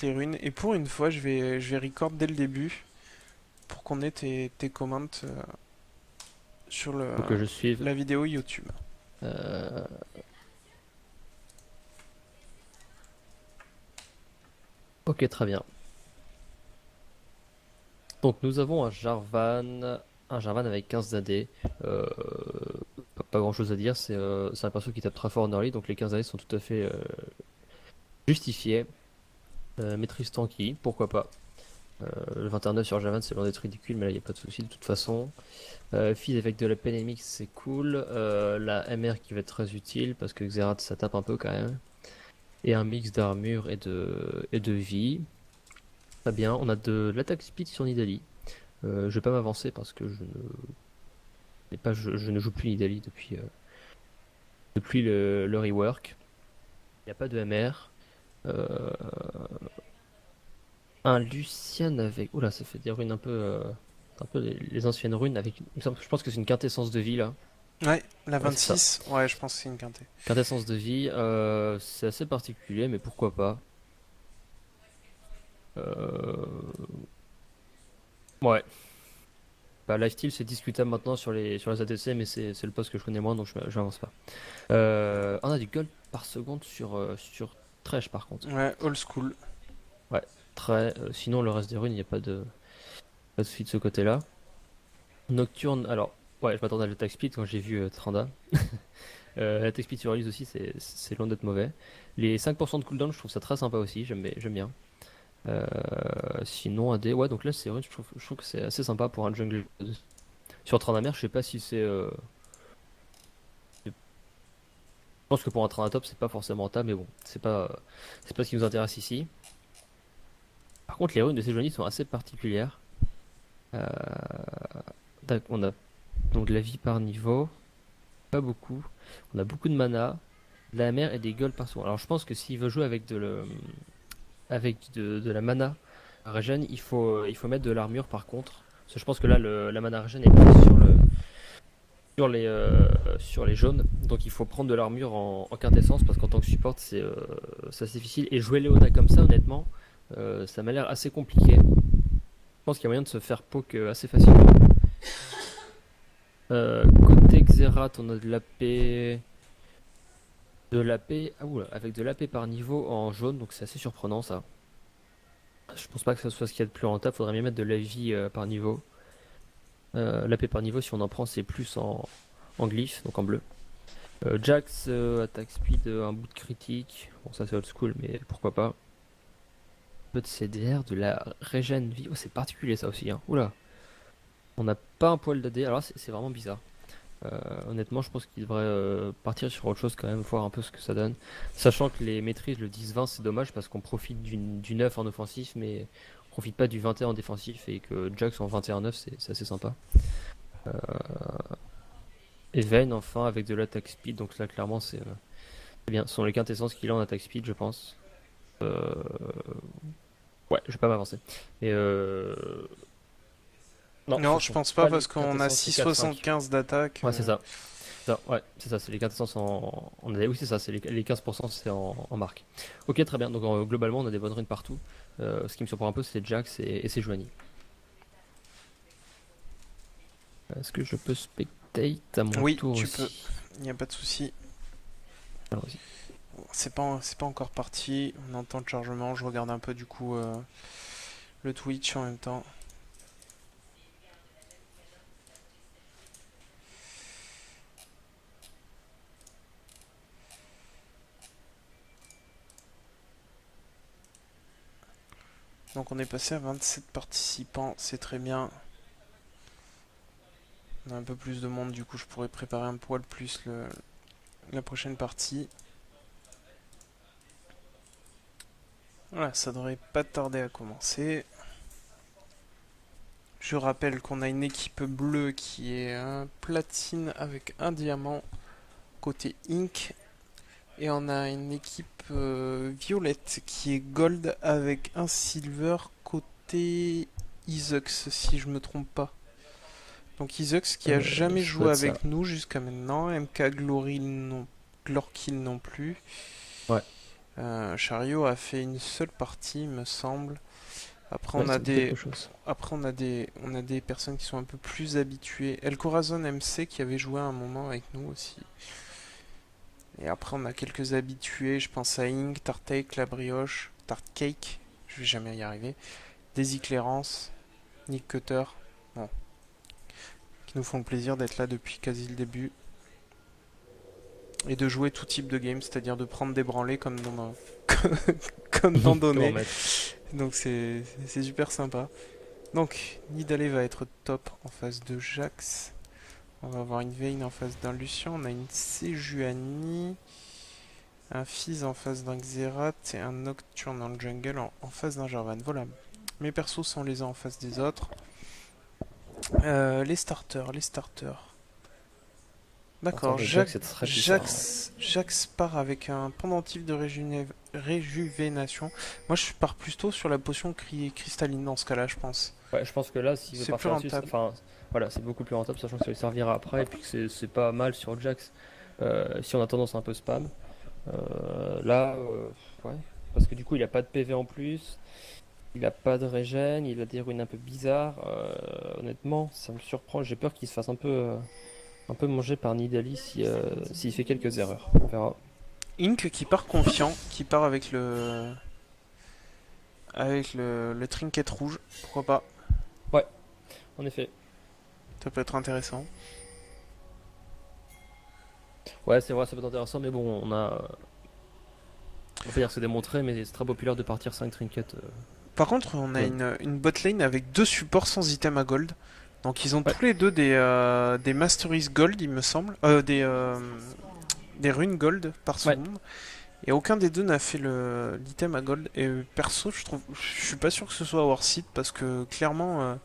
les runes. Et pour une fois, je vais record dès le début pour qu'on ait tes comments sur Faut que je suive. la vidéo YouTube. Euh, Ok, très bien. Donc nous avons un Jarvan avec 15 AD. Euh, pas grand-chose à dire, c'est un perso qui tape très fort en early, donc les 15 AD sont tout à fait justifiés. Maîtrise Tanky, pourquoi pas. Le 21-9 sur Jarvan, c'est loin d'être ridicule, mais là, il n'y a pas de souci de toute façon. Fizz avec de la PNMX, c'est cool. La MR qui va être très utile, parce que Xerath, ça tape un peu quand même. Et un mix d'armure et de vie. Très bien, on a de l'attaque speed sur Nidalee. Je vais pas m'avancer parce que je ne joue plus Nidalee depuis le rework. Il n'y a pas de MR. Euh, un Lucian avec. Oula, ça fait des runes un peu les anciennes runes avec. Je pense que c'est une quintessence de vie là. Ouais, la Ouais, c'est ça. 26, ouais, je pense que c'est une quintée. Quintessence de vie, c'est assez particulier, mais pourquoi pas. Euh, Ouais. Bah, lifesteal, c'est discutable maintenant sur les ADC, mais c'est le poste que je connais moins, donc je m'avance pas. On a du gold par seconde sur Thresh par contre. Ouais, old school. Ouais, très. Sinon, le reste des runes, il n'y a pas de souci de ce côté-là. Nocturne, alors, ouais, je m'attendais à l'attaque speed quand j'ai vu Tranda. L'attaque speed sur Elise aussi, c'est loin d'être mauvais. Les 5% de cooldown, je trouve ça très sympa aussi, j'aime bien. Euh, Sinon, AD, ouais, donc là, c'est runes, je trouve que c'est assez sympa pour un jungle. Sur Trandamère, je sais pas si c'est. Je pense que pour un Tranda top, c'est pas forcément rentable, mais bon, c'est pas ce qui nous intéresse ici. Par contre, les runes de Sejuani sont assez particulières. Euh, on a donc de la vie par niveau, pas beaucoup. On a beaucoup de mana, de la mer et des golds par seconde. Alors je pense que s'il veut jouer avec de la mana regen, il faut mettre de l'armure par contre. Parce que je pense que là, la mana regen est plus sur les jaunes. Donc il faut prendre de l'armure en quintessence parce qu'en tant que support, c'est assez difficile. Et jouer Léona comme ça, honnêtement, ça m'a l'air assez compliqué. Je pense qu'il y a moyen de se faire poke assez facilement. Côté Xerath, on a de l'AP. De l'AP. Ah oula, avec de l'AP par niveau en jaune, donc c'est assez surprenant ça. Je pense pas que ce soit ce qu'il y a de plus rentable, faudrait mieux mettre de la vie par niveau. L'AP par niveau, si on en prend, c'est plus en glyphe, donc en bleu. Jax, attaque speed, un bout de critique. Bon, ça c'est old school, mais pourquoi pas. Un peu de CDR, de la régène vie. Oh, c'est particulier ça aussi, hein. Oula, on n'a pas un poil d'AD, alors c'est vraiment bizarre. Honnêtement, je pense qu'il devrait partir sur autre chose quand même, voir un peu ce que ça donne. Sachant que les maîtrises, le 10-20, c'est dommage parce qu'on profite du 9 en offensif, mais on profite pas du 21 en défensif et que Jax en 21-9, c'est assez sympa. Euh, et Vayne, enfin, avec de l'attaque speed, donc là, clairement, c'est bien. Ce sont les quintessences qu'il a en attaque speed, je pense. Euh, Ouais, je vais pas m'avancer. Mais non, Non, ce je sont pense pas pas les parce qu'on a quintessences, c'est 4-5. 6,75 d'attaque. Ouais, c'est ça. Ouais, c'est ça, c'est les quintessences Oui, c'est ça, c'est les 15%, c'est en marque. Ok, très bien. Donc globalement, on a des bonnes runes partout. Ce qui me surprend un peu, c'est Jax et c'est Joanie. Est-ce que je peux spectate à mon Oui, tour tu peux. aussi? Il n'y a pas de souci. Allons-y. Bon, c'est pas encore parti. On entend le chargement. Je regarde un peu du coup le Twitch en même temps. Donc on est passé à 27 participants. C'est très bien. On a un peu plus de monde. Du coup, je pourrais préparer un poil plus la prochaine partie. Voilà, ça devrait pas tarder à commencer. Je rappelle qu'on a une équipe bleue qui est un platine avec un diamant côté Inc. Et on a une équipe violette qui est gold avec un silver côté Isux, si je me trompe pas. Donc Isux qui a jamais Ça doit joué être ça. avec nous jusqu'à maintenant, MK Glory non, Glorkill non plus. Ouais. Chariot a fait une seule partie, il me semble. Après, Ouais, on a ça me dit quelque des, chose. après on a des personnes qui sont un peu plus habituées. El Corazon MC qui avait joué à un moment avec nous aussi. Et après, on a quelques habitués. Je pense à Ink, Tartake, La Brioche, Tart Cake. Je vais jamais y arriver. Daisy Clérance, Nick Cutter. Bon, qui nous font le plaisir d'être là depuis quasi le début. Et de jouer tout type de game, c'est-à-dire de prendre des branlées comme dans Comment Donné. mettre? Donc c'est super sympa. Donc, Nidalé va être top en face de Jax. On va avoir une Vayne en face d'un Lucian. On a une Sejuani. Un Fizz en face d'un Xerath. Et un Nocturne dans le jungle en face d'un Jarvan. Voilà. Mes persos sont les uns en face des autres. Les starters, les starters. Attends, D'accord, le Jack, c'est très puissant. Jax part avec un pendentif de réjuvénation. Moi, je pars plutôt sur la potion cristalline dans ce cas-là, je pense. Ouais, je pense que là, s'il veut C'est plus partir là-dessus, rentable. enfin, voilà, c'est beaucoup plus rentable, sachant que ça lui servira après, et puis que c'est pas mal sur Jax. Si on a tendance à un peu spam. Là, ouais, parce que du coup, il a pas de PV en plus, il a pas de régène, il a des runes un peu bizarres. Honnêtement, ça me surprend. J'ai peur qu'il se fasse un peu manger par Nidalee si, s'il fait quelques erreurs. On verra. Ink qui part confiant, qui part avec le trinket rouge. Pourquoi pas? Ouais, en effet. Ça peut être intéressant. Ouais, c'est vrai, ça peut être intéressant, mais bon, on va pas dire que c'est démontré, mais c'est très populaire de partir 5 trinkets. Par contre, on a Jaune. une bot lane avec deux supports sans item à gold. Donc ils ont Ouais, tous les deux des Masteries Gold, il me semble. Des runes Gold par ouais. seconde. Et aucun des deux n'a fait l'item à gold. Et perso, je suis pas sûr que ce soit worth it parce que clairement,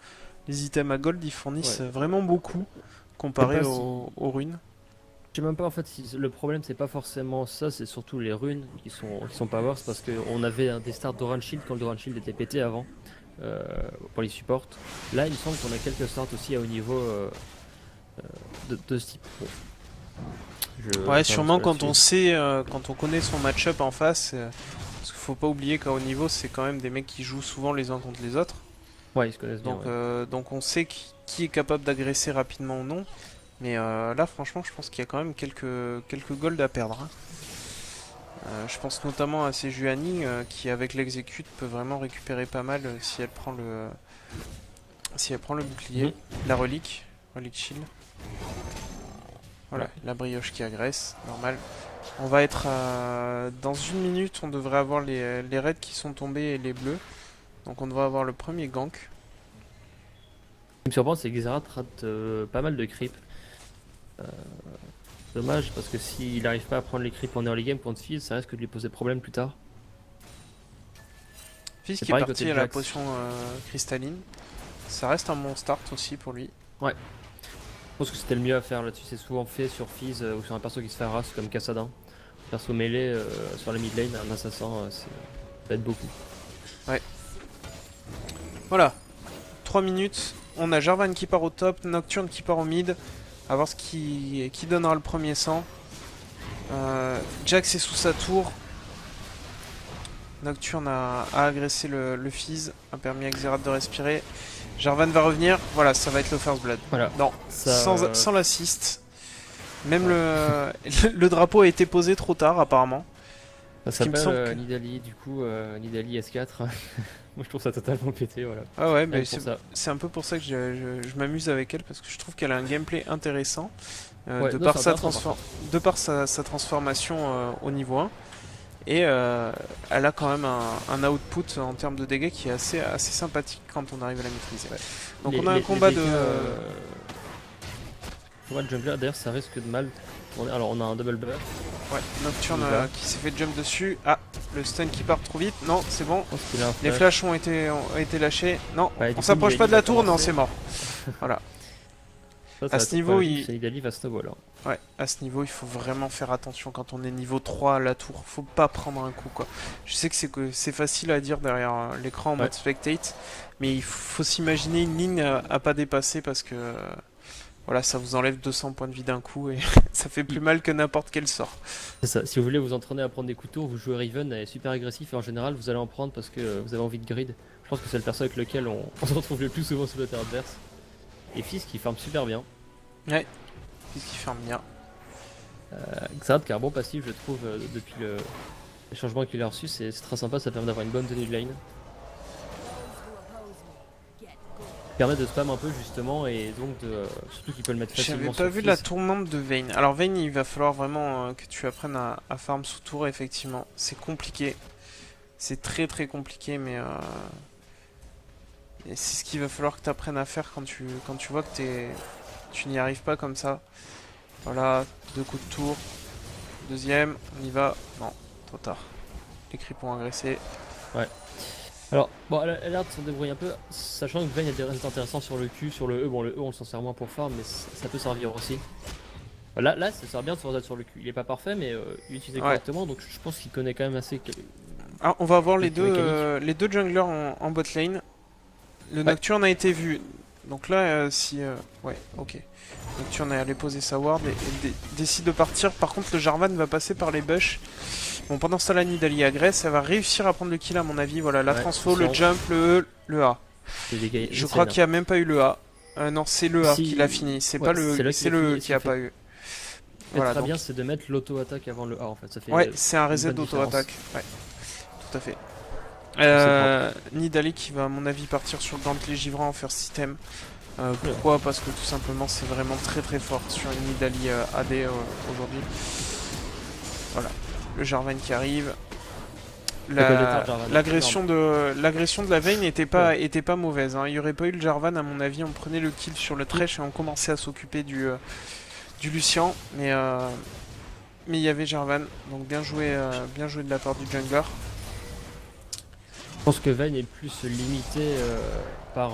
les items à gold ils fournissent Ouais. vraiment beaucoup Je sais comparé pas si. aux runes. Je sais même pas en fait si le problème c'est pas forcément ça, c'est surtout les runes qui sont pas worse parce qu'on avait des starts d'Orange Shield quand le d'Orange Shield était pété avant euh, pour les supports. Là il me semble qu'on a quelques starts aussi à haut niveau de ce type. Bon, je Ouais, reviens un petit sûrement peu là-dessus. quand on connaît son match-up en face. Parce qu'il faut pas oublier qu'à haut niveau, c'est quand même des mecs qui jouent souvent les uns contre les autres. Ouais, ils se connaissent bien, ouais. Donc on sait qui est capable d'agresser rapidement ou non. Mais là, franchement, je pense qu'il y a quand même quelques golds à perdre, hein. Je pense notamment à Sejuani qui, avec l'exécute, peut vraiment récupérer pas mal si elle prend le bouclier. Mhm. La relique shield. Voilà, Ouais. la brioche qui agresse, normal. On va être dans une minute, on devrait avoir les raids qui sont tombés et les bleus. Donc on devrait avoir le premier gank. Ce qui me surprend c'est que Xerath rate pas mal de creep. Euh, Dommage parce que s'il arrive pas à prendre les creeps en early game contre Fizz, ça risque de lui poser problème plus tard. Fils C'est qui est pareil parti côté à la Jax. potion cristalline. Ça reste un bon start aussi pour lui. Ouais. Je pense que c'était le mieux à faire là-dessus. C'est souvent fait sur Fizz ou sur un perso qui se fait harass comme Kassadin. Perso mêlé sur la mid lane, un assassin, ça aide beaucoup. Ouais. Voilà, 3 minutes. On a Jarvan qui part au top, Nocturne qui part au mid. A voir qui donnera le premier sang. Jax est sous sa tour. Nocturne a agressé le Fizz, a permis à Xerath de respirer. Jarvan va revenir. Voilà, ça va être le first blood. Voilà. Non, Ça, sans l'assist. Même ouais. le drapeau a été posé trop tard apparemment. Ça Ce qui me s'appelle semble que... Nidalee, du coup, Nidalee S4. Moi je trouve ça totalement pété, voilà. Ah ouais, Rien mais que pour ça. c'est un peu pour ça que je m'amuse avec elle parce que je trouve qu'elle a un gameplay intéressant Ouais, non, c'est intéressant par contre. de par sa transformation au niveau 1. Et elle a quand même un output en termes de dégâts qui est assez sympathique quand on arrive à la maîtriser. Ouais. Donc on a un combat de... Combat de jungler, d'ailleurs, ça risque de mal. Alors, on a un double buff. Ouais, Nocturne Il va. qui s'est fait jump dessus. Ah, le stun qui part trop vite. Non, c'est bon. Je pense qu'il a un Les flash. flashs ont été lâchés. Non, Ouais, on du coup, s'approche pas Nidalee de la va tour. Non, commencer. c'est mort. Voilà. Ça À va ce être niveau, problématique, c'est Nidalee va snowball, hein. ouais, à ce niveau, il faut vraiment faire attention quand on est niveau 3 à la tour. Faut pas prendre un coup, quoi. Je sais que c'est facile à dire derrière l'écran en Ouais. mode spectate, mais il faut s'imaginer une ligne à pas dépasser parce que Voilà, ça vous enlève 200 points de vie d'un coup et ça fait plus mal que n'importe quel sort. C'est ça, si vous voulez vous entraîner à prendre des coups de tour, vous jouez Riven, elle est super agressif et en général vous allez en prendre parce que vous avez envie de grid. Je pense que c'est le perso avec lequel on se retrouve le plus souvent sous la terre adverse. Et Fizz qui farm super bien. Ouais, qu'est-ce qu'il ferme bien. Xerath qui a un bon passif je trouve depuis les changements qu'il a reçus, c'est très sympa, ça permet d'avoir une bonne tenue de lane. Permet de spam un peu justement et donc surtout qu'il peut le mettre facilement J'avais sur pas vu la Fizz. tourmente de Vayne. Alors Vayne, il va falloir vraiment que tu apprennes à farm sous tour, effectivement. C'est compliqué. C'est très très compliqué, mais c'est ce qu'il va falloir que tu apprennes à faire quand tu vois que tu n'y arrives pas comme ça. Voilà, 2 coups de tour. Deuxième, on y va. Non, trop tard. Les creeps ont agressé. Ouais. Alors, bon, elle a l'air de s'en débrouiller un peu, sachant que Vayne a des résultats intéressants sur le Q, sur le E. Bon, le E, on s'en sert moins pour farm, mais ça peut servir aussi. Là, ça sert bien de se remettre sur le Q. Il est pas parfait, mais il est utilisé Ouais. correctement, donc je pense qu'il connaît quand même assez. Ah, on va voir Quelques mécaniques. les deux junglers en bot lane. Le Ouais. Nocturne a été vu. Donc là, ouais, ok. Nocturne est allé poser sa ward et décide de partir. Par contre, le Jarvan va passer par les bush. Bon, pendant ce temps, la Nidalee agresse. Elle va réussir à prendre le kill, à mon avis. Voilà, la Ouais, transfo, le attention. jump, le E, le A. Des dégâts Je insane, crois hein. qu'il n'y a même pas eu le A. Non, c'est le A Si- qui l'a fini. C'est ouais, pas le, c'est là c'est qu'il a le fini, E et qui ça a fait- pas eu. Ce qui est Voilà, très donc. bien, c'est de mettre l'auto-attaque avant le A en fait. Ça fait Ouais, c'est un une reset bonne différence. d'auto-attaque. Ouais, tout à fait. C'est Nidalee qui va, à mon avis, partir sur le Gantley Givran en first system. Ouais. Pourquoi? Parce que tout simplement, c'est vraiment très très fort sur une Nidalee AD aujourd'hui. Voilà, le Jarvan qui arrive. L'agression de la Vayne était pas mauvaise. Hein. Il n'y aurait pas eu le Jarvan, à mon avis, on prenait le kill sur le Thresh et on commençait à s'occuper du Lucian. Mais il y avait Jarvan, donc bien joué de la part du jungler. Je pense que Vayne est plus limité par,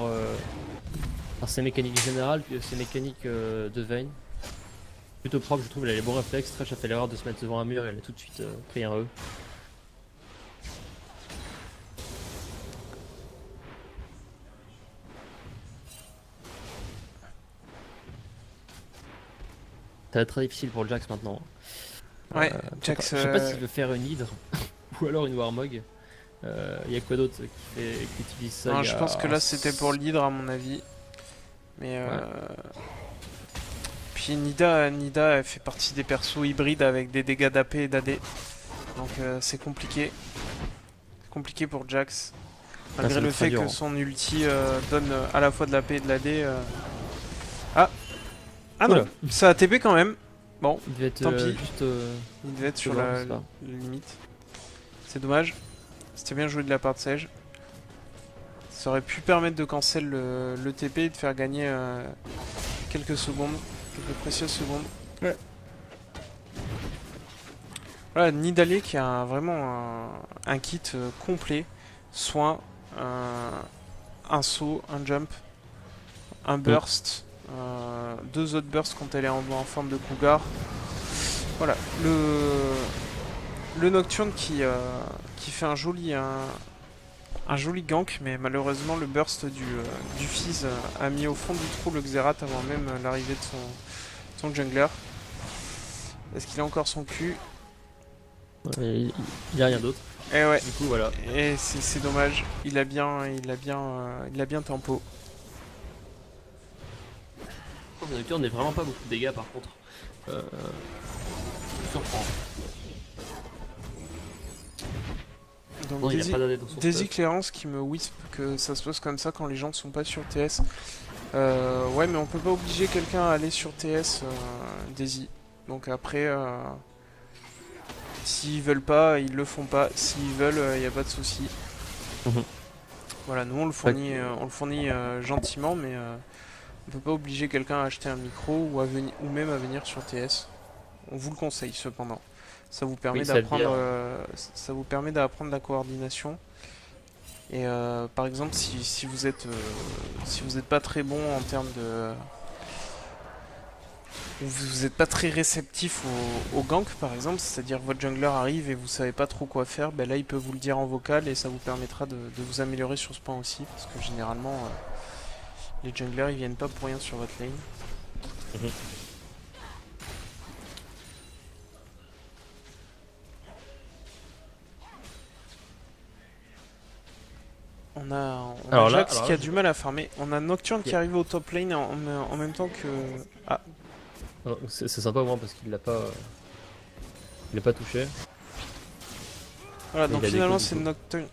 par ses mécaniques générales que ses mécaniques de Vayne. Plutôt propre, je trouve, elle a les bons réflexes. Thresh a fait l'erreur de se mettre devant un mur et elle a tout de suite pris un E. Ça va être très difficile pour Jax maintenant. Ouais, Je sais Jax. pas, je sais pas s'il veut faire une hydre ou alors une Warmog. Il y a quoi d'autre qui utilise ça? Non, Il y je a pense que là c'était pour l'hydre, à mon avis. Mais Ouais. puis Nida elle fait partie des persos hybrides avec des dégâts d'AP et d'AD. Donc c'est compliqué. C'est compliqué pour Jax. Malgré ça le va être très fait dur, que hein. son ulti donne à la fois de l'AP et de l'AD. Ah Ah non, Oula. ça a TP quand même. Bon, Il devait être tant pis. juste. Il devait être sur devant, la c'est ça. limite. C'est dommage. C'était bien joué de la part de Sage. Ça aurait pu permettre de cancel le TP et de faire gagner quelques secondes, quelques précieuses secondes. Ouais. Voilà, Nidalee qui a vraiment un kit complet. Soin, un saut, un jump, un burst, 2 autres bursts quand elle est en forme de cougar. Voilà, le Nocturne qui fait un joli gank, mais malheureusement le burst du Fizz a mis au fond du trou le Xerath avant même l'arrivée de son jungler. Est-ce qu'il a encore son cul? Il y a rien d'autre. Eh ouais, Du coup, voilà. et c'est dommage, il a bien tempo. Le Nocturne n'est vraiment pas beaucoup de dégâts par contre. Euh, surprend. Donc Non, il a pas d'AD dans son Daisy stuff. Clérance qui me whispe que ça se passe comme ça quand les gens ne sont pas sur TS. Ouais, mais on peut pas obliger quelqu'un à aller sur TS, Daisy. Donc après, s'ils veulent pas, ils le font pas. S'ils veulent, y a pas de souci. Mhm. Voilà, nous on le fournit gentiment, mais on peut pas obliger quelqu'un à acheter un micro ou même à venir sur TS. On vous le conseille cependant. Ça vous permet Oui, ça le d'apprendre, dire. ça vous permet d'apprendre la coordination. Et par exemple, si vous êtes pas très bon en termes de, ou vous n'êtes pas très réceptif au gank par exemple, c'est-à-dire votre jungler arrive et vous savez pas trop quoi faire, ben là il peut vous le dire en vocal et ça vous permettra de vous améliorer sur ce point aussi, parce que généralement les junglers ils viennent pas pour rien sur votre lane. Mhm. On a Alors là, Jax alors qui là, a du mal à farmer. On a Nocturne y qui a- arrive au top lane en même temps que... Ah, non, c'est sympa au moins parce qu'il l'a pas touché, voilà, mais donc il a des finalement coups du c'est coup.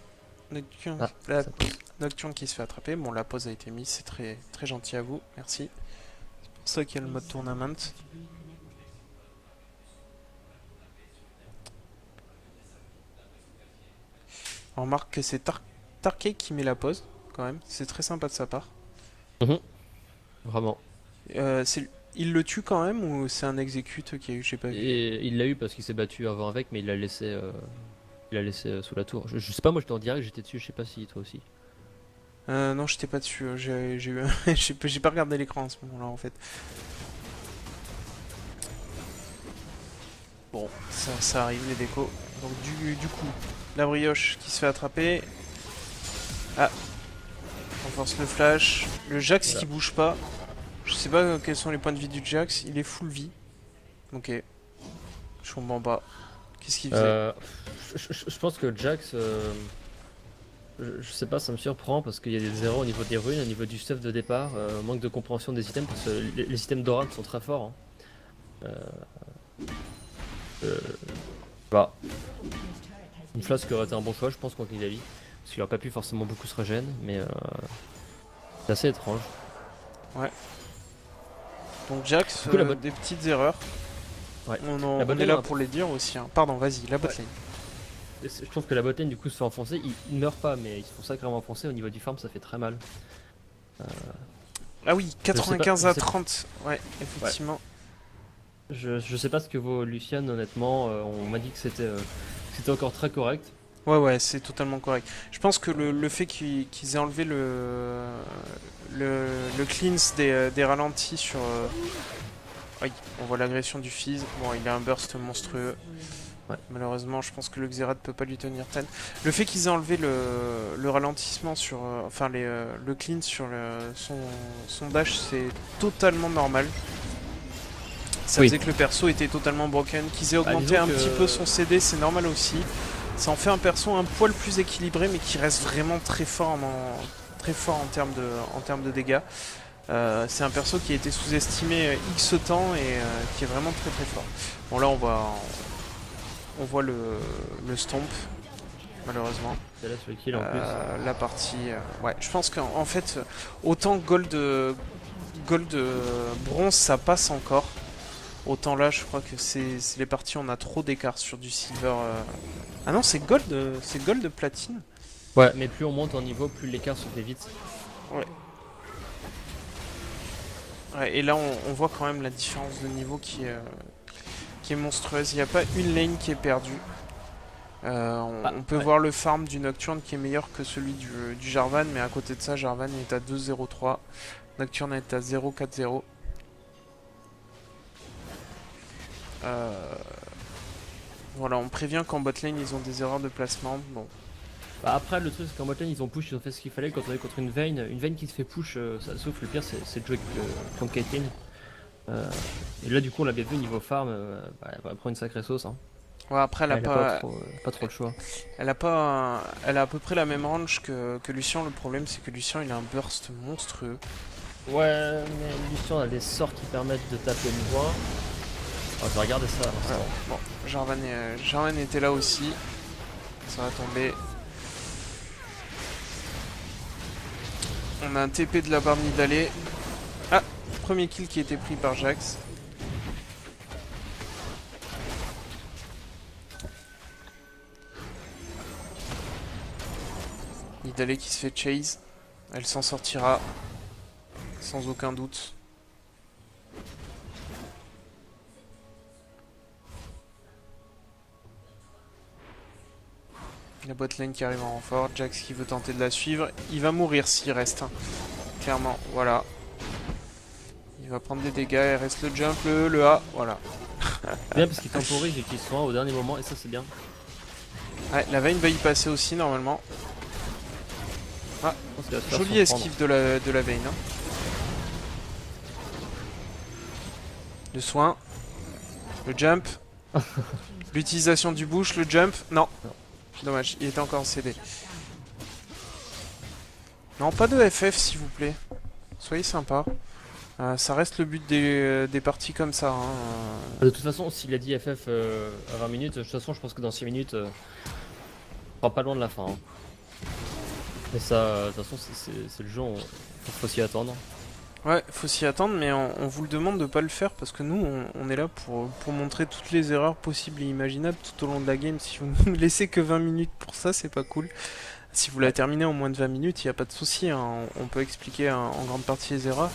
Nocturne, Ah, la ça pose. Nocturne qui se fait attraper. Bon, la pause a été mise, c'est très, très gentil à vous, merci. C'est pour ça qu'il y a le mode tournament. On remarque que c'est Tarkey qui met la pause, quand même. C'est très sympa de sa part. Mhm. Vraiment. Il le tue quand même ou c'est un exécute qui a eu, j'ai pas vu. Et il l'a eu parce qu'il s'est battu avant avec, mais il l'a laissé sous la tour. Je sais pas, moi j'étais en direct, j'étais dessus, je sais pas si toi aussi. Non, j'étais pas dessus. J'ai eu... j'ai pas regardé l'écran à ce moment-là en fait. Bon, ça arrive les décos. Donc du coup, la brioche qui se fait attraper. Ah, on force le flash. Le Jax Voilà. qui bouge pas. Je sais pas quels sont les points de vie du Jax. Il est full vie. Ok, je comprends pas. Qu'est-ce qu'il faisait? Euh, je pense que Jax, je sais pas, ça me surprend parce qu'il y a des erreurs au niveau des runes, au niveau du stuff de départ, manque de compréhension des items parce que les items d'Oran sont très forts, hein. Euh, bah, une flasque aurait été un bon choix, je pense, quoi qu'il arrive. Parce qu'il aurait pas pu forcément beaucoup se régène, mais c'est assez étrange. Ouais. Donc Jax, Du coup, des petites erreurs. ouais. La On est botlane, là pour les dire aussi, hein. Pardon, vas-y, la ouais. botlane. Je trouve que la botlane du coup se fait enfoncer. Ils meurent pas, mais ils se font sacrément enfoncer. Au niveau du farm, ça fait très mal. Ah oui, Je sais pas, 95 je à sais, 30. Ouais, ouais. effectivement. Je sais pas ce que vaut Lucian, honnêtement. On m'a dit que c'était encore très correct. Ouais, ouais, c'est totalement correct. Je pense que le fait qu'ils aient enlevé le cleanse des ralentis sur... Oui, on voit l'agression du Fizz. Bon, il a un burst monstrueux. Ouais. Malheureusement, je pense que le Xerath peut pas lui tenir tête. Le fait qu'ils aient enlevé le ralentissement sur... enfin, le clean sur son dash, c'est totalement normal. Ça Oui. faisait que le perso était totalement broken. Qu'ils aient Bah, augmenté disons un que petit peu son CD, c'est normal aussi. Ça en fait un perso un poil plus équilibré, mais qui reste vraiment très fort en termes de dégâts. C'est un perso qui a été sous-estimé X temps et qui est vraiment très très fort. Bon là on voit le stomp, malheureusement. c'est là sur le kill en plus. La partie... ouais, je pense qu'en fait, autant gold bronze ça passe encore. Autant là, je crois que c'est les parties où on a trop d'écart sur du silver. Ah non, c'est gold platine. Ouais, mais plus on monte en niveau, plus l'écart se fait vite. Ouais. Ouais, et là, on voit quand même la différence de niveau qui est monstrueuse. Il n'y a pas une lane qui est perdue. Ah, On peut ouais. voir le farm du Nocturne qui est meilleur que celui du Jarvan, mais à côté de ça, Jarvan est à 2-0-3. Nocturne est à 0-4-0. Voilà, on prévient qu'en botlane ils ont des erreurs de placement. Bon, Bah, après, le truc, c'est qu'en botlane, ils ont push, ils ont fait ce qu'il fallait quand on est contre une Vayne. Une Vayne qui se fait push, ça souffle. Le pire, c'est de jouer contre Caitlyn. Et là, du coup, on l'a bien vu, niveau farm, bah, elle va prendre une sacrée sauce, hein. ouais, après Elle a pas trop le choix. elle a à peu près la même range que Lucien. Le problème c'est que Lucien il a un burst monstrueux. Ouais, mais Lucian a des sorts qui permettent de taper loin. Oh, je vais regarder ça à Voilà. l'instant. Bon, Jarvan était là aussi. Ça va tomber. On a un TP de la part de Nidalé. Ah, premier kill qui a été pris par Jax. Nidalé qui se fait chase. Elle s'en sortira. Sans aucun doute. La botlane qui arrive en renfort. Jax qui veut tenter de la suivre. Il va mourir s'il reste, hein. Clairement, voilà. Il va prendre des dégâts. Il reste le jump, le E, le A. Voilà. C'est bien parce qu'il temporise et qu'il se soin au dernier moment, et ça, c'est bien. Ouais, la Vayne va y passer aussi normalement. Ah, Je pense qu'il va se faire jolie surprendre. esquive de la Vayne, hein. Le soin. Le jump. L'utilisation du bush, le jump. Non. Non. Dommage, il était encore en CD. Non, pas de FF s'il vous plaît. Soyez sympa. Ça reste le but des parties comme ça. Hein. De toute façon, s'il a dit FF à 20 minutes, de toute façon, je pense que dans 6 minutes, on sera pas loin de la fin. Hein. Mais ça, de toute façon, c'est le jeu, faut s'y attendre. Ouais, faut s'y attendre, mais on vous le demande de pas le faire parce que nous, on est là pour montrer toutes les erreurs possibles et imaginables tout au long de la game. Si vous ne laissez que 20 minutes pour ça, c'est pas cool. Si vous la terminez en moins de 20 minutes, il n'y a pas de souci. Hein. On peut expliquer en grande partie les erreurs.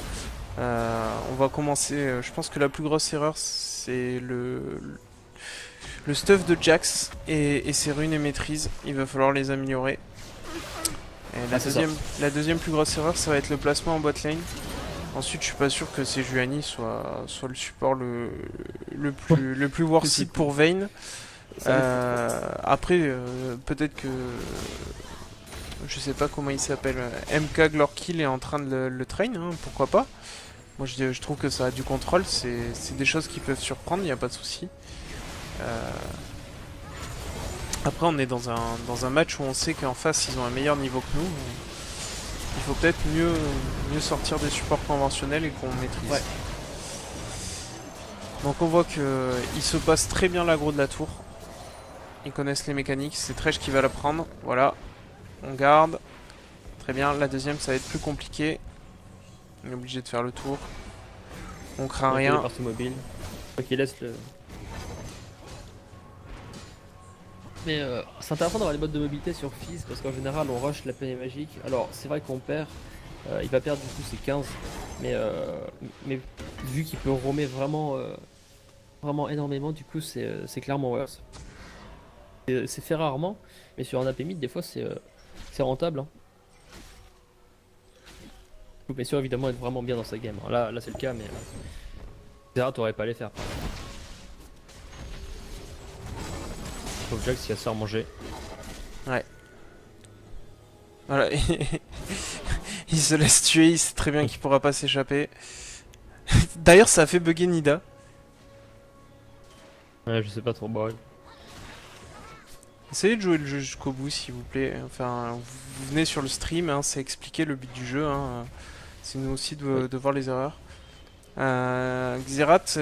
On va commencer. Je pense que la plus grosse erreur, c'est le stuff de Jax et ses runes et maîtrises. Il va falloir les améliorer. Et la deuxième plus grosse erreur, ça va être le placement en bot lane. Ensuite, je suis pas sûr que Sejuani soit le support le plus worthy pour Vayne. Après, peut-être que je sais pas comment il s'appelle. MK Glorkill est en train de le train, hein, pourquoi pas. Moi, je trouve que ça a du contrôle. C'est des choses qui peuvent surprendre, il n'y a pas de souci. Après, on est dans un match où on sait qu'en face, ils ont un meilleur niveau que nous. Il faut peut-être mieux sortir des supports conventionnels et qu'on maîtrise. Ouais. Donc on voit qu'ils se passent très bien l'aggro de la tour. Ils connaissent les mécaniques, c'est Thresh qui va la prendre. Voilà, on garde. Très bien, la deuxième ça va être plus compliqué. On est obligé de faire le tour. On craint rien. Mobile. Ok, laisse le... Mais c'est intéressant d'avoir les modes de mobilité sur Fizz parce qu'en général on rush la panier magique. Alors c'est vrai qu'on perd, il va perdre du coup ses 15, mais vu qu'il peut roamer vraiment, vraiment énormément, du coup c'est clairement worse. C'est fait rarement, mais sur un AP mid des fois c'est rentable. Hein. Faut bien sûr évidemment être vraiment bien dans sa game. Alors là c'est le cas, mais Zera t'aurais pas à les faire. Sauf Jax qui a ça à manger. Ouais. Voilà. Il se laisse tuer, il sait très bien qu'il pourra pas s'échapper. D'ailleurs, ça a fait bugger Nida. Ouais, je sais pas trop. Bah, ouais. Essayez de jouer le jeu jusqu'au bout, s'il vous plaît. Enfin, vous venez sur le stream, hein, c'est expliquer le but du jeu. Hein. C'est nous aussi de voir les erreurs. Xerath,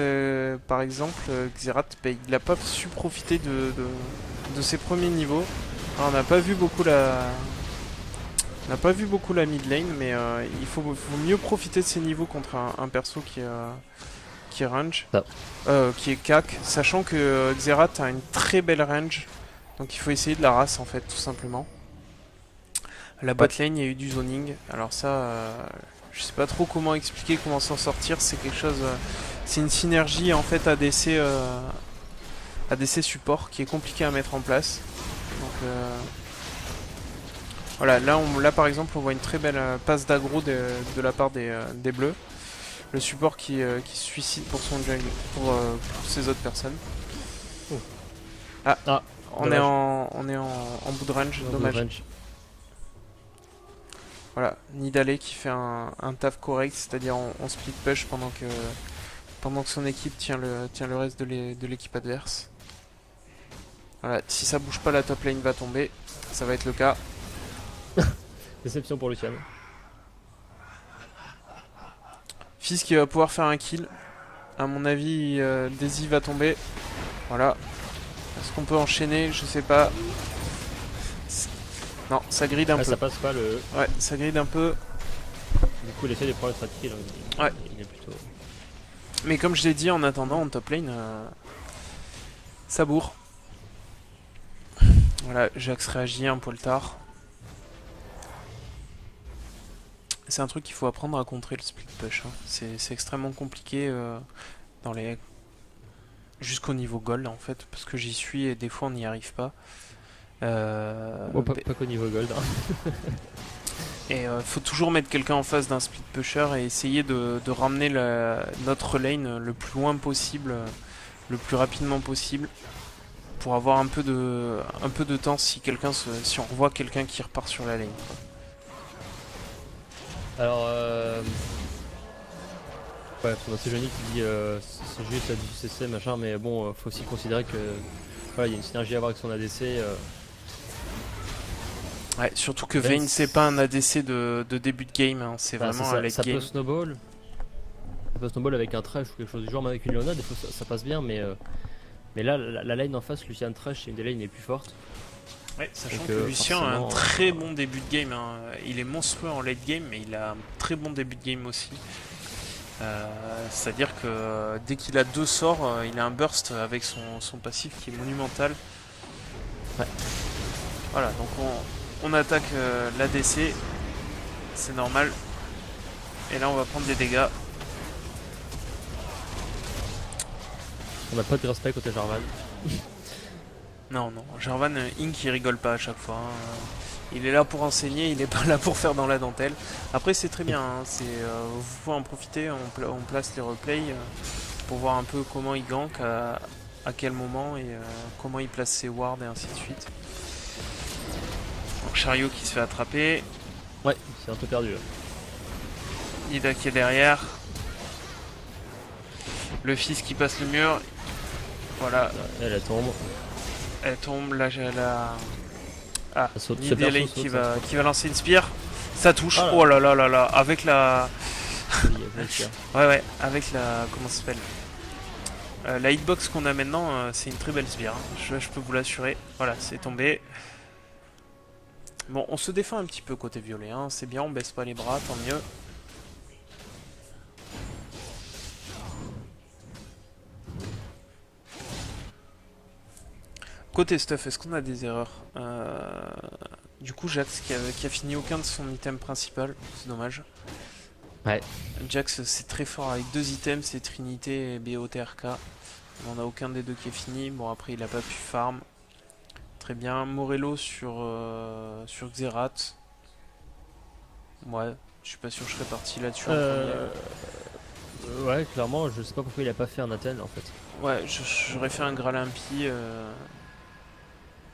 par exemple, Xerath, bah, il n'a pas su profiter de ses premiers niveaux. Alors, on n'a pas vu beaucoup la mid lane, mais il faut mieux profiter de ses niveaux contre un perso qui est range, qui est cac, sachant que Xerath a une très belle range, donc il faut essayer de la race en fait, tout simplement. La bot lane, il y a eu du zoning, alors ça, je sais pas trop comment expliquer, comment s'en sortir, c'est quelque chose, c'est une synergie en fait ADC support qui est compliqué à mettre en place. Donc voilà, là par exemple on voit une très belle passe d'aggro de la part des bleus. Le support qui se suicide pour son jungle, pour ces autres personnes. Oh. Ah, on est en bout de range, dommage. Voilà, Nidale qui fait un taf correct, c'est-à-dire on split push pendant que son équipe tient le reste de l'équipe adverse. Voilà, si ça bouge pas, la top lane va tomber, ça va être le cas. Déception pour Lucian. Fizz qui va pouvoir faire un kill. À mon avis, Daisy va tomber. Voilà. Est-ce qu'on peut enchaîner? Je sais pas. Non, ça gride un peu. Ça passe pas le... Ouais, ça gride un peu. Du coup, l'effet des problèmes stratégiques, ouais. Il est plutôt... Mais comme je l'ai dit, en attendant, en top lane, ça bourre. Voilà, Jax réagit un poil tard. C'est un truc qu'il faut apprendre à contrer, le split push. Hein. C'est extrêmement compliqué dans les... jusqu'au niveau gold en fait, parce que j'y suis et des fois on n'y arrive pas. Bon, pas qu'au niveau gold. Hein. Et faut toujours mettre quelqu'un en face d'un split pusher et essayer de ramener notre lane le plus loin possible, le plus rapidement possible, pour avoir un peu de temps si on revoit quelqu'un qui repart sur la lane. Alors, Ouais, on a Sejuani qui dit c'est juste du CC machin, mais bon, faut aussi considérer que voilà, il y a une synergie à avoir avec son ADC. Ouais, surtout que Vayne, Vayne c'est pas un ADC de début de game, hein, c'est bah, c'est vraiment un ça, late game. ça peut snowball avec un Thresh ou quelque chose du genre, même avec une Leona, des fois ça passe bien, mais là, la lane en face, Lucian Thresh, c'est une des lanes les plus fortes. Ouais, sachant Donc, que Lucien a un forcément, très bon début de game, hein. Il est monstrueux en late game, mais il a un très bon début de game aussi. C'est-à-dire que dès qu'il a 2 sorts, il a un burst avec son passif qui est monumental. Ouais. Voilà, donc on attaque l'ADC, c'est normal. Et là on va prendre des dégâts. on n'a pas de respect côté Jarvan. Non, non, Jarvan Inc il rigole pas à chaque fois, hein. Il est là pour enseigner, il est pas là pour faire dans la dentelle. Après c'est très bien, hein, vous pouvez en profiter, on place les replays pour voir un peu comment il gank, à quel moment et comment il place ses wards et ainsi de suite. Donc Chariot qui se fait attraper, Ouais, c'est un peu perdu là. Nida qui est derrière, le fils qui passe le mur, voilà, Elle tombe. elle tombe, là j'ai la... Ah, Elle saute, Nidalee perso saute, ça qui va lancer une spear, ça touche, Ah là. oh là là là là, avec la... joli tir. Ouais ouais, avec la... comment ça s'appelle la hitbox qu'on a maintenant, c'est une très belle spear, hein. Je peux vous l'assurer, voilà, c'est tombé. Bon, on se défend un petit peu côté violet, hein. C'est bien, on baisse pas les bras, tant mieux. Côté stuff, est-ce qu'on a des erreurs Du coup, Jax qui a fini aucun de son item principal, c'est dommage. Ouais. Jax c'est très fort avec 2 items, c'est Trinité et BOTRK. On n'en a aucun des deux qui est fini. Bon, après, il a pas pu farm. Très bien. Morello sur Xerath. Ouais, je suis pas sûr que je serais parti là-dessus en Ouais, clairement, je sais pas pourquoi il a pas fait un Athènes en fait. premier. Ouais, j'aurais fait un Graal impie.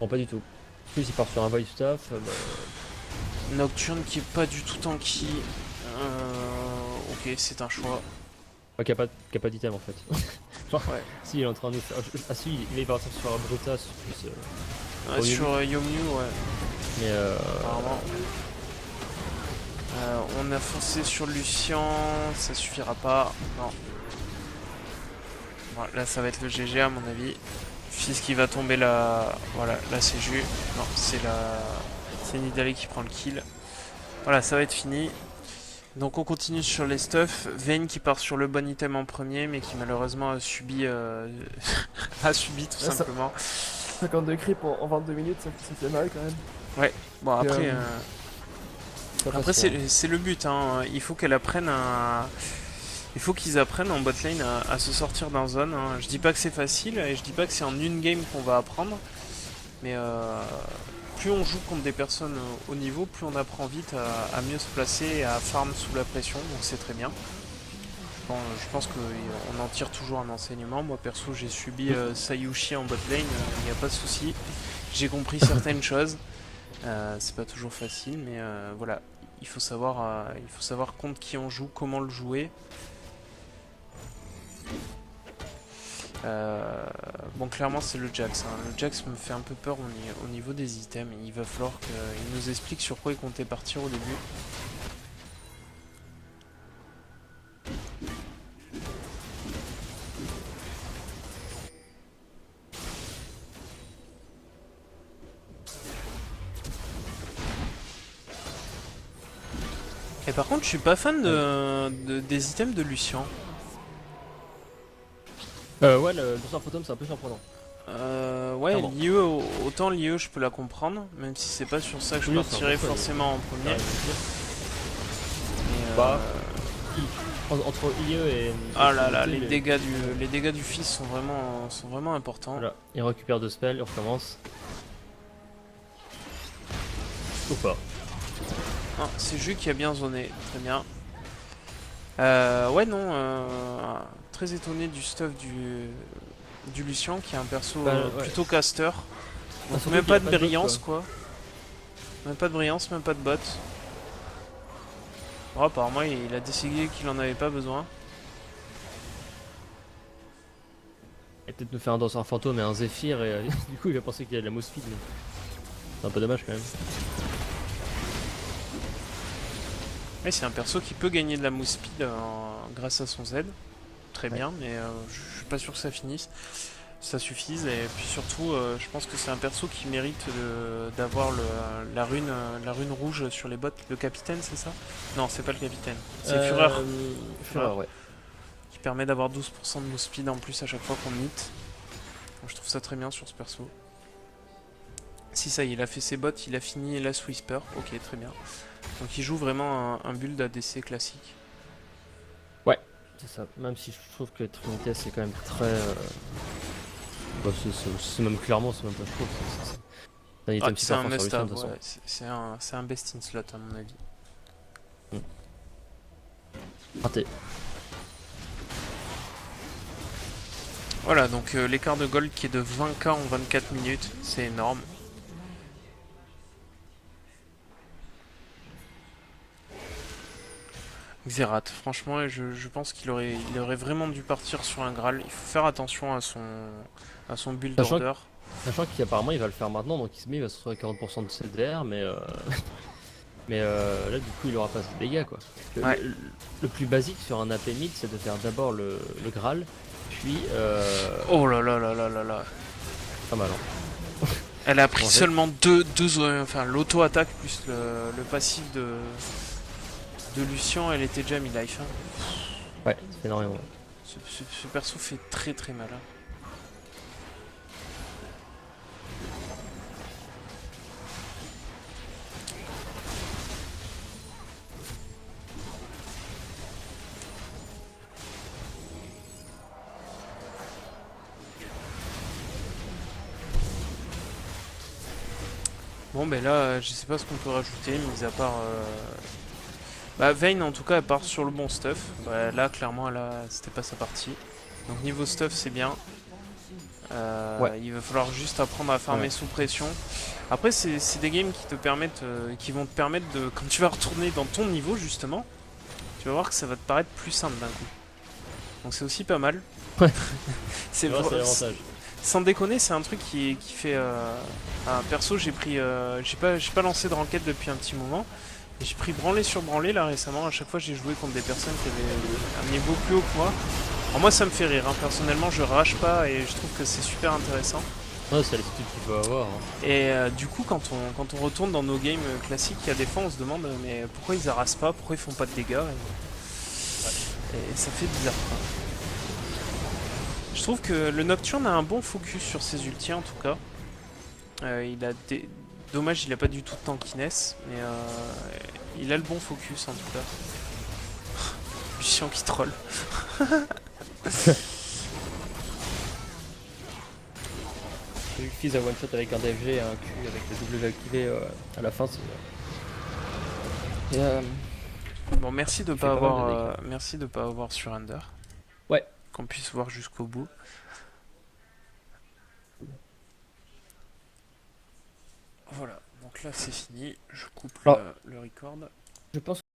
Bon, pas du tout. En plus, il part sur un Void Staff. Nocturne qui est pas du tout tanky. Ok, c'est un choix. Qui a pas d'item en fait. Enfin, Ouais. si, il est en train de faire. Ah, si, il est parti sur un Brutus plus. Ouais, sur Yomnu, ouais. Mais Apparemment. On a foncé sur Lucian, ça suffira pas. Non. Bon, là, ça va être le GG à mon avis. Fils qui va tomber là. Voilà, là c'est Ju. Non, c'est Nidalee qui prend le kill. Voilà, ça va être fini. Donc on continue sur les stuff. Vayne qui part sur le bon item en premier, mais qui malheureusement a subi, a subi tout simplement. 52 creeps en 22 minutes, ça fait mal quand même. Bon après, après façon, c'est le but, hein. Il faut qu'elle apprenne à... Il faut qu'ils apprennent en bot lane à se sortir d'un zone, hein. Je dis pas que c'est facile et je dis pas que c'est en une game qu'on va apprendre, mais plus on joue contre des personnes haut niveau, plus on apprend vite à mieux se placer et à farm sous la pression, donc c'est très bien. Bon, je pense qu'on en tire toujours un enseignement. Moi perso j'ai subi Sayushi en bot lane, il n'y a pas de souci. J'ai compris certaines choses. C'est pas toujours facile, mais voilà, il faut savoir contre qui on joue, comment le jouer. Bon, clairement c'est le Jax, hein. Le Jax me fait un peu peur au niveau des items. Il va falloir qu'il nous explique sur quoi il comptait partir au début. Et par contre je suis pas fan des items de Lucian. ouais, le sort Phantom, c'est un peu surprenant. Ouais, Clairement. l'IE, autant l'IE je peux la comprendre, même si c'est pas sur ça que je Oui, c'est partirais un peu ça, forcément en premier. Ouais, Mais, Bah, entre IE et. ah là là, Trinité, les dégâts du fils sont vraiment importants. Voilà, il récupère 2 spells, il recommence. Ou pas. Ah, c'est Ju qui a bien zoné, très bien. Ouais, non, très étonné du stuff du Lucian qui est un perso Ouais. plutôt caster. Donc surtout même qu'il pas y a de pas de bot, brillance quoi. Même pas de brillance, même pas de bot. Bon, apparemment il a décidé qu'il en avait pas besoin. Et peut-être nous faire un danseur fantôme et un zéphyr, et du coup il va penser qu'il y a de la mousse speed. Mais c'est un peu dommage quand même. Et c'est un perso qui peut gagner de la mousse speed grâce à son Z. Très Ouais. bien, mais je suis pas sûr que ça finisse. Ça suffise, et puis surtout, je pense que c'est un perso qui mérite d'avoir la rune rouge sur les bottes. Le capitaine, c'est ça? Non, c'est pas le capitaine. C'est Fureur. Fureur, ouais. Qui permet d'avoir 12% de move speed en plus à chaque fois qu'on hit. Donc, je trouve ça très bien sur ce perso. Si ça y est, il a fait ses bots, il a fini Last Whisper, ok très bien. Donc il joue vraiment un build ADC classique. Ouais, c'est ça. Même si je trouve que Trinité c'est quand même très. Bah, c'est même clairement, c'est même pas je trouve. C'est un Ah, item c'est super un fort sur Lucian de must-have, toute façon. ouais. C'est un best in slot à mon avis. Raté. Voilà, donc l'écart de gold qui est de 20k en 24 minutes, c'est énorme. Xerath, franchement, je pense il aurait vraiment dû partir sur un Graal. Il faut faire attention à son build Sachant, order. sachant qu'apparemment il va le faire maintenant, donc il se met, il va se retrouver à 40% de CDR, mais là du coup il aura pas assez de dégâts quoi. Le, Ouais. le- le plus basique sur un AP mid c'est de faire d'abord le Graal, puis Oh là là là là là là. pas mal. Hein. Elle a pris En fait, seulement enfin l'auto-attaque plus le passif de Lucian, elle était déjà mi-life. Hein. ouais, ça fait énormément. Ce perso fait très très mal. Hein. Bon ben là, je sais pas ce qu'on peut rajouter, mis à part... Bah Vayne en tout cas elle part sur le bon stuff. Bah, là clairement c'était pas sa partie. Donc niveau stuff c'est bien. Ouais, Il va falloir juste apprendre à farmer ouais. sous pression. Après c'est des games qui te permettent, qui vont te permettre de... Quand tu vas retourner dans ton niveau justement, tu vas voir que ça va te paraître plus simple d'un coup. Donc c'est aussi pas mal. Ouais. C'est C'est vrai, c'est l'avantage. sans déconner, c'est un truc qui fait. Perso, j'ai pris. J'ai pas lancé de ranked depuis un petit moment. Et j'ai pris branlé sur branlé là récemment. À chaque fois, j'ai joué contre des personnes qui avaient un niveau plus haut que moi. Alors, moi, ça me fait rire. Hein. Personnellement, je rage pas et je trouve que c'est super intéressant. Ouais, c'est l'attitude qu'il faut avoir. Hein. Et du coup, quand on retourne dans nos games classiques, il y a des fois, on se demande mais pourquoi ils harassent pas, pourquoi ils font pas de dégâts. Et ça fait bizarre. Quoi. Je trouve que le Nocturne a un bon focus sur ses ultis en tout cas. Il a des... Dommage, il a pas du tout de tankiness, mais il a le bon focus en tout cas. Chiant qui troll. J'ai eu Fizz à one shot avec un DFG et un Q avec le W activé à la fin. Et, Bon, il fait pas mal de dégâts. merci de pas avoir surrender, Ouais, qu'on puisse voir jusqu'au bout. Voilà, donc là c'est fini. Je coupe alors le record. je pense